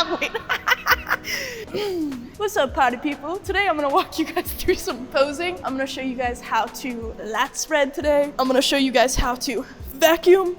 Wait. What's up, party people? Today I'm gonna walk you guys through some posing. I'm gonna show you guys how to lat spread today. I'm gonna show you guys how to vacuum,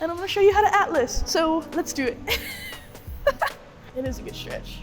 and I'm gonna show you how to atlas. So let's do it. It is a good stretch.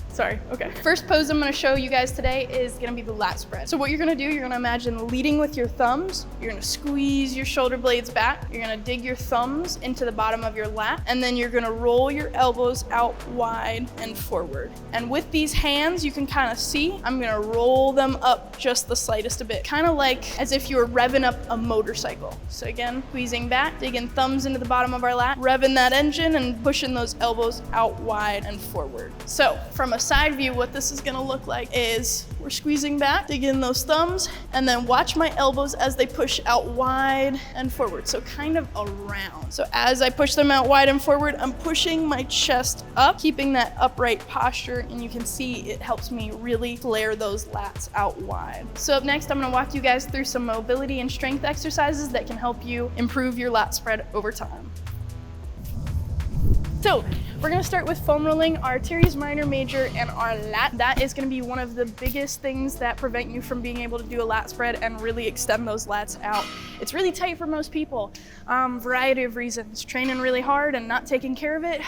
Sorry, okay. First pose I'm gonna show you guys today is gonna be the lat spread. So what you're gonna do, you're gonna imagine leading with your thumbs, you're gonna squeeze your shoulder blades back, you're gonna dig your thumbs into the bottom of your lat, and then you're gonna roll your elbows out wide and forward. And with these hands, you can kind of see, I'm gonna roll them up just the slightest a bit, kind of like as if you were revving up a motorcycle. So again, squeezing back, digging thumbs into the bottom of our lat, revving that engine and pushing those elbows out wide and forward. So from a side view, what this is gonna look like is we're squeezing back, digging those thumbs, and then watch my elbows as they push out wide and forward. So kind of around. So as I push them out wide and forward, I'm pushing my chest up, keeping that upright posture, and you can see it helps me really flare those lats out wide. So up next, I'm gonna walk you guys through some mobility and strength exercises that can help you improve your lat spread over time. So we're gonna start with foam rolling our teres minor, major, and our lat. That is gonna be one of the biggest things that prevent you from being able to do a lat spread and really extend those lats out. It's really tight for most people. Variety of reasons, training really hard and not taking care of it,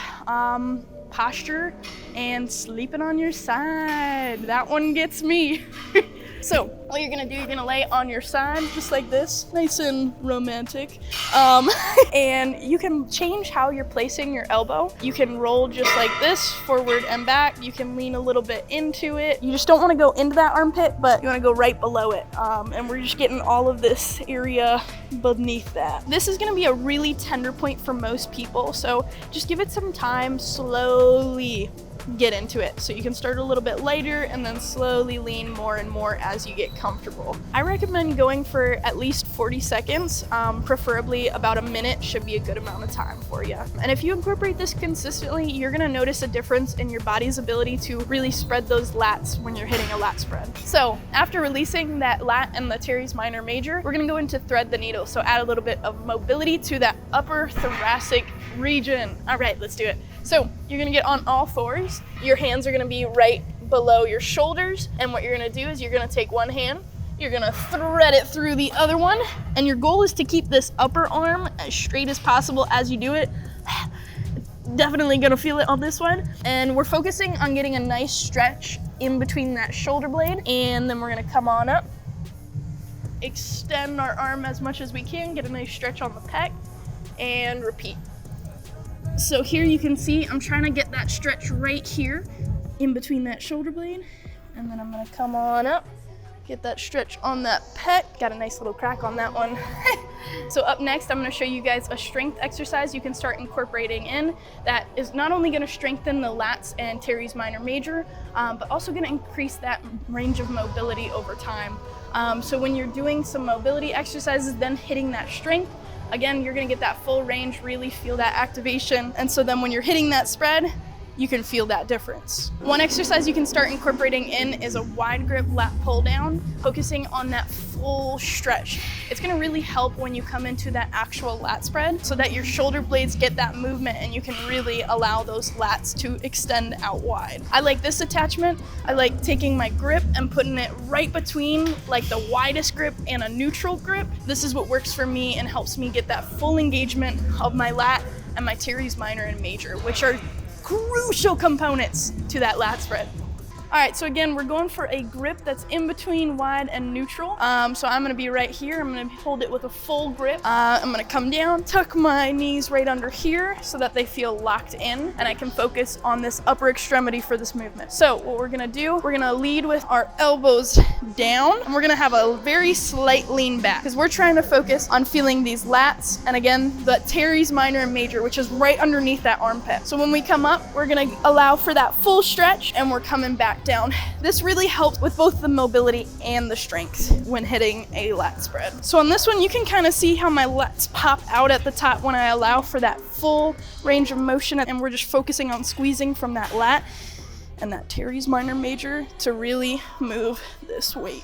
posture, and sleeping on your side. That one gets me. So what you're gonna do, you're gonna lay on your side just like this, nice and romantic. And you can change how you're placing your elbow. You can roll just like this, forward and back. You can lean a little bit into it. You just don't wanna go into that armpit, but you wanna go right below it. And we're just getting all of this area beneath that. This is gonna be a really tender point for most people, so just give it some time, slowly get into it. So you can start a little bit lighter and then slowly lean more and more as you get comfortable. I recommend going for at least 40 seconds, preferably about a minute should be a good amount of time for you. And if you incorporate this consistently, you're gonna notice a difference in your body's ability to really spread those lats when you're hitting a lat spread. So after releasing that lat and the teres minor, major, we're gonna go into thread the needle. So add a little bit of mobility to that upper thoracic region. All right, let's do it. So you're gonna get on all fours. Your hands are gonna be right below your shoulders. And what you're gonna do is you're gonna take one hand, you're gonna thread it through the other one. And your goal is to keep this upper arm as straight as possible as you do it. Definitely gonna feel it on this one. And we're focusing on getting a nice stretch in between that shoulder blade. And then we're gonna come on up, extend our arm as much as we can, get a nice stretch on the pec, and repeat. So here you can see I'm trying to get that stretch right here in between that shoulder blade. And then I'm gonna come on up, get that stretch on that pec. Got a nice little crack on that one. So up next, I'm gonna show you guys a strength exercise you can start incorporating in that is not only gonna strengthen the lats and teres minor, major, but also gonna increase that range of mobility over time. So when you're doing some mobility exercises, then hitting that strength, again, you're gonna get that full range, really feel that activation. And so then when you're hitting that spread, you can feel that difference. One exercise you can start incorporating in is a wide grip lat pull down, focusing on that full stretch. It's gonna really help when you come into that actual lat spread so that your shoulder blades get that movement and you can really allow those lats to extend out wide. I like this attachment. I like taking my grip and putting it right between like the widest grip and a neutral grip. This is what works for me and helps me get that full engagement of my lat and my teres minor and major, which are crucial components to that lat spread. All right, so again, we're going for a grip that's in between wide and neutral. So I'm gonna be right here. I'm gonna hold it with a full grip. I'm gonna come down, tuck my knees right under here so that they feel locked in and I can focus on this upper extremity for this movement. So what we're gonna do, we're gonna lead with our elbows down and we're gonna have a very slight lean back because we're trying to focus on feeling these lats and again, the teres minor and major, which is right underneath that armpit. So when we come up, we're gonna allow for that full stretch and we're coming back down. This really helps with both the mobility and the strength when hitting a lat spread. So on this one, you can kind of see how my lats pop out at the top when I allow for that full range of motion and we're just focusing on squeezing from that lat and that teres minor, major to really move this weight.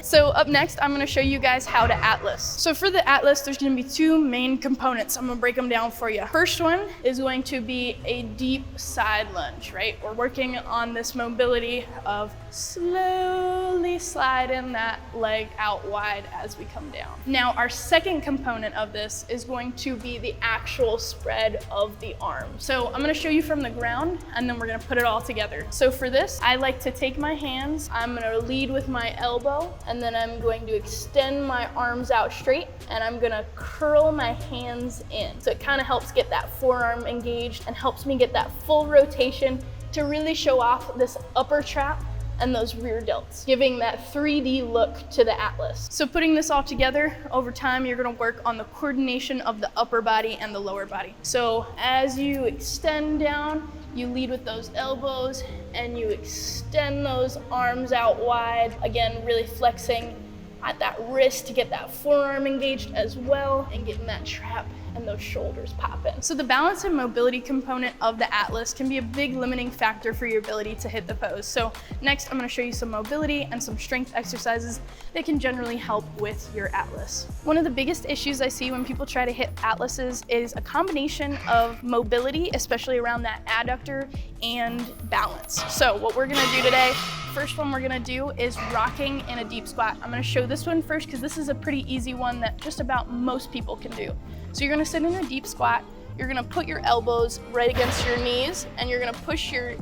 So up next, I'm gonna show you guys how to atlas. So for the atlas, there's gonna be two main components. I'm gonna break them down for you. First one is going to be a deep side lunge, right? We're working on this mobility of slowly sliding that leg out wide as we come down. Now, our second component of this is going to be the actual spread of the arm. So I'm gonna show you from the ground, and then we're gonna put it all together. So for this, I like to take my hands, I'm gonna lead with my elbow, and then I'm going to extend my arms out straight, and I'm gonna curl my hands in. So it kind of helps get that forearm engaged and helps me get that full rotation to really show off this upper trap and those rear delts, giving that 3D look to the atlas. So putting this all together, over time, you're gonna work on the coordination of the upper body and the lower body. So as you extend down, you lead with those elbows and you extend those arms out wide. Again, really flexing at that wrist to get that forearm engaged as well and getting that trap and those shoulders popping. So the balance and mobility component of the atlas can be a big limiting factor for your ability to hit the pose. So next, I'm gonna show you some mobility and some strength exercises that can generally help with your atlas. One of the biggest issues I see when people try to hit atlases is a combination of mobility, especially around that adductor, and balance. So what we're gonna do today, first one we're gonna do is rocking in a deep squat. I'm gonna show this one first because this is a pretty easy one that just about most people can do. So you're gonna sit in a deep squat, you're gonna put your elbows right against your knees, and you're gonna push your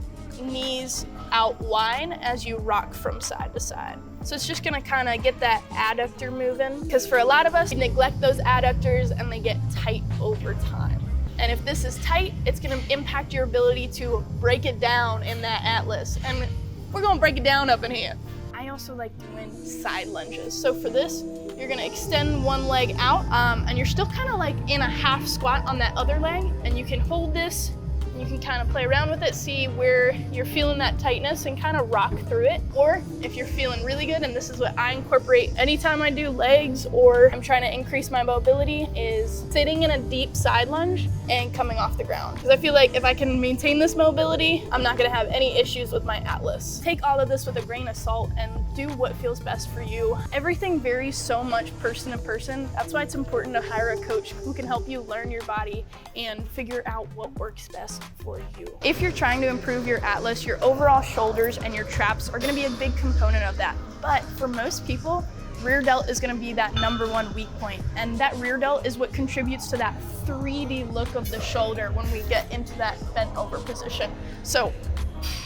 knees out wide as you rock from side to side. So it's just gonna kind of get that adductor moving, because for a lot of us, we neglect those adductors and they get tight over time. And if this is tight, it's gonna impact your ability to break it down in that atlas. And we're gonna break it down up in here. I also like doing side lunges. So for this, you're gonna extend one leg out, and you're still kind of like in a half squat on that other leg, and you can hold this, and you can kind of play around with it, see where you're feeling that tightness and kind of rock through it. Or if you're feeling really good, and this is what I incorporate anytime I do legs or I'm trying to increase my mobility, is sitting in a deep side lunge and coming off the ground. Because I feel like if I can maintain this mobility, I'm not gonna have any issues with my atlas. Take all of this with a grain of salt and do what feels best for you. Everything varies so much person to person. That's why it's important to hire a coach who can help you learn your body and figure out what works best for you. If you're trying to improve your atlas, your overall shoulders and your traps are gonna be a big component of that. But for most people, rear delt is gonna be that #1 weak point. And that rear delt is what contributes to that 3D look of the shoulder when we get into that bent over position. So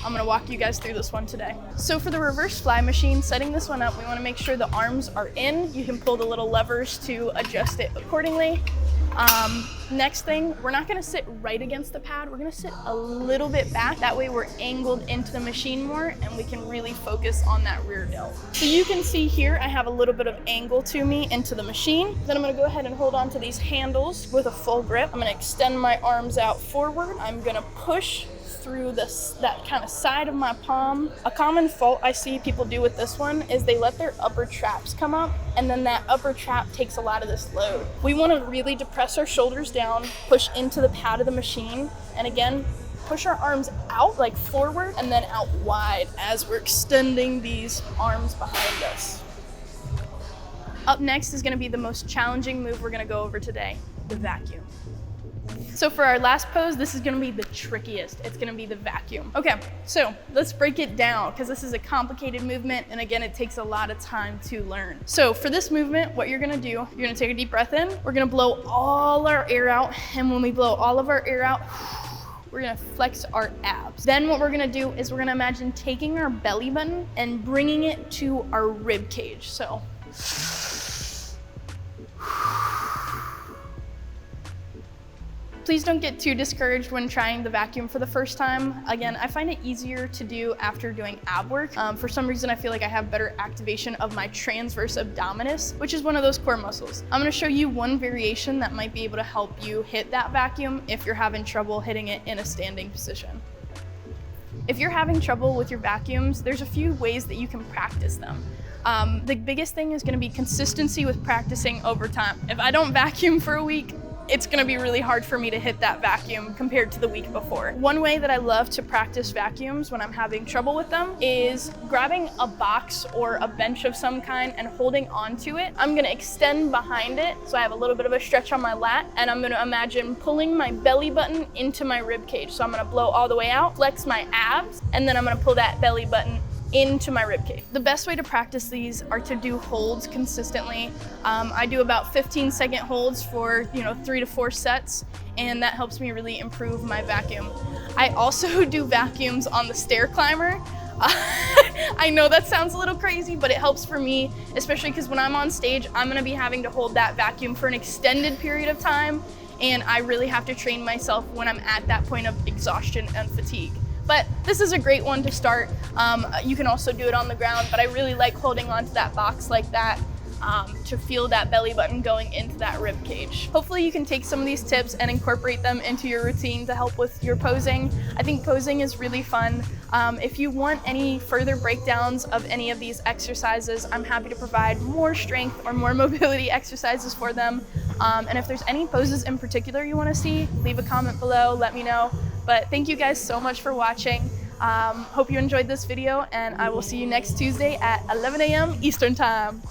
I'm gonna walk you guys through this one today. So for the reverse fly machine, setting this one up, we wanna make sure the arms are in. You can pull the little levers to adjust it accordingly. Next thing, we're not gonna sit right against the pad, we're gonna sit a little bit back. That way we're angled into the machine more and we can really focus on that rear delt. So you can see here, I have a little bit of angle to me into the machine. Then I'm gonna go ahead and hold on to these handles with a full grip. I'm gonna extend my arms out forward. I'm gonna push through that kind of side of my palm. A common fault I see people do with this one is they let their upper traps come up, and then that upper trap takes a lot of this load. We want to really depress our shoulders down, push into the pad of the machine, and again, push our arms out like forward and then out wide as we're extending these arms behind us. Up next is going to be the most challenging move we're going to go over today, the vacuum. So for our last pose, this is gonna be the trickiest. It's gonna be the vacuum. Okay, so let's break it down because this is a complicated movement, and again, it takes a lot of time to learn. So for this movement, what you're gonna do, you're gonna take a deep breath in, we're gonna blow all our air out, and when we blow all of our air out, we're gonna flex our abs. Then what we're gonna do is we're gonna imagine taking our belly button and bringing it to our rib cage. So. Please don't get too discouraged when trying the vacuum for the first time. Again, I find it easier to do after doing ab work. For some reason, I feel like I have better activation of my transverse abdominis, which is one of those core muscles. I'm gonna show you one variation that might be able to help you hit that vacuum if you're having trouble hitting it in a standing position. If you're having trouble with your vacuums, there's a few ways that you can practice them. The biggest thing is gonna be consistency with practicing over time. If I don't vacuum for a week, it's gonna be really hard for me to hit that vacuum compared to the week before. One way that I love to practice vacuums when I'm having trouble with them is grabbing a box or a bench of some kind and holding onto it. I'm gonna extend behind it so I have a little bit of a stretch on my lat, and I'm gonna imagine pulling my belly button into my rib cage. So I'm gonna blow all the way out, flex my abs, and then I'm gonna pull that belly button into my rib cage. The best way to practice these are to do holds consistently. I do about 15-second holds for 3 to 4 sets, and that helps me really improve my vacuum. I also do vacuums on the stair climber. I know that sounds a little crazy, but it helps for me, especially because when I'm on stage, I'm gonna be having to hold that vacuum for an extended period of time, and I really have to train myself when I'm at that point of exhaustion and fatigue. But this is a great one to start. You can also do it on the ground, but I really like holding onto that box like that to feel that belly button going into that rib cage. Hopefully you can take some of these tips and incorporate them into your routine to help with your posing. I think posing is really fun. If you want any further breakdowns of any of these exercises, I'm happy to provide more strength or more mobility exercises for them. And if there's any poses in particular you want to see, leave a comment below, let me know. But thank you guys so much for watching. Hope you enjoyed this video, and I will see you next Tuesday at 11 a.m. Eastern Time.